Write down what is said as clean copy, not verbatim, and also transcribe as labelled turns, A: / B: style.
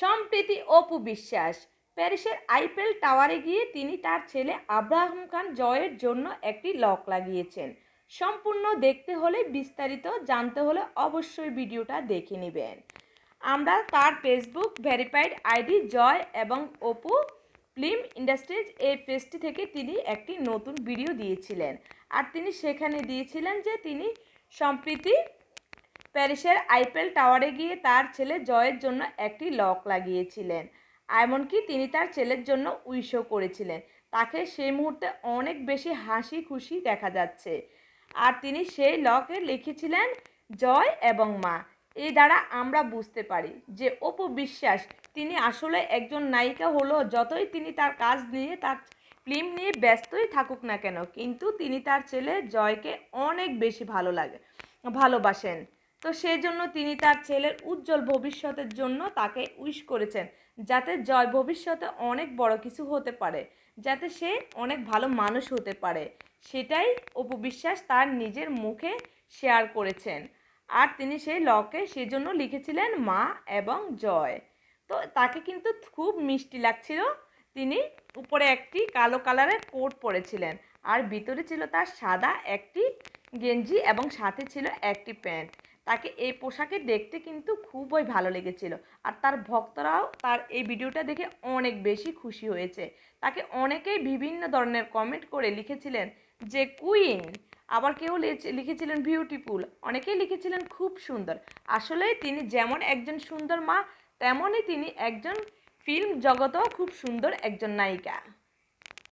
A: সম্প্রতি অপু বিশ্বাস প্যারিসের আইফেল টাওয়ারে গিয়ে তিনি তার ছেলে আব্রাহাম খান জয়ের জন্য একটি লক লাগিয়েছেন। সম্পূর্ণ দেখতে হলে, বিস্তারিত জানতে হলে অবশ্যই ভিডিওটা দেখে নেবেন। আমরা তার ফেসবুক ভেরিফাইড আইডি জয় এবং অপু ফিল্ম ইন্ডাস্ট্রিজ এই পেজটি থেকে তিনি একটি নতুন ভিডিও দিয়েছিলেন। আর তিনি সেখানে দিয়েছিলেন যে তিনি সম্প্রতি প্যারিসের আইফেল টাওয়ারে গিয়ে তার ছেলে জয়ের জন্য একটি লক লাগিয়েছিলেন। এমনকি তিনি তার ছেলের জন্য উইশও করেছিলেন। তাকে সেই মুহূর্তে অনেক বেশি হাসি খুশি দেখা যাচ্ছে। আর তিনি সেই লকে লিখেছিলেন জয় এবং মা। এই দ্বারা আমরা বুঝতে পারি যে অপু বিশ্বাস তিনি আসলে একজন নায়িকা হলো, যতই তিনি তার কাজ নিয়ে তার ফিল্ম নিয়ে ব্যস্তই থাকুক না কেন, কিন্তু তিনি তার ছেলে জয়কে অনেক বেশি ভালোবাসেন। তো সেই জন্য তিনি তার ছেলের উজ্জ্বল ভবিষ্যতের জন্য তাকে উইশ করেছেন, যাতে জয় ভবিষ্যতে অনেক বড় কিছু হতে পারে, যাতে সে অনেক ভালো মানুষ হতে পারে। সেটাই অপু বিশ্বাস তার নিজের মুখে শেয়ার করেছেন। আর তিনি সেই লকে সেজন্য লিখেছিলেন মা এবং জয়। তো তাকে কিন্তু খুব মিষ্টি লাগছিল। তিনি উপরে একটি কালো কালারের কোট পরেছিলেন, আর ভিতরে ছিল তার সাদা একটি গেঞ্জি এবং সাথে ছিল একটি প্যান্ট। তাকে এই পোশাকে দেখতে কিন্তু খুবই ভালো লেগেছিল। আর তার ভক্তরাও তার এই ভিডিওটা দেখে অনেক বেশি খুশি হয়েছে। তাকে অনেকেই বিভিন্ন ধরনের কমেন্ট করে লিখেছিলেন যে কুইন, আবার কেউ লিখেছিলেন বিউটিফুল, অনেকেই লিখেছিলেন খুব সুন্দর। আসলে তিনি যেমন একজন সুন্দর মা, তেমনই তিনি একজন ফিল্ম জগতেও খুব সুন্দর একজন নায়িকা।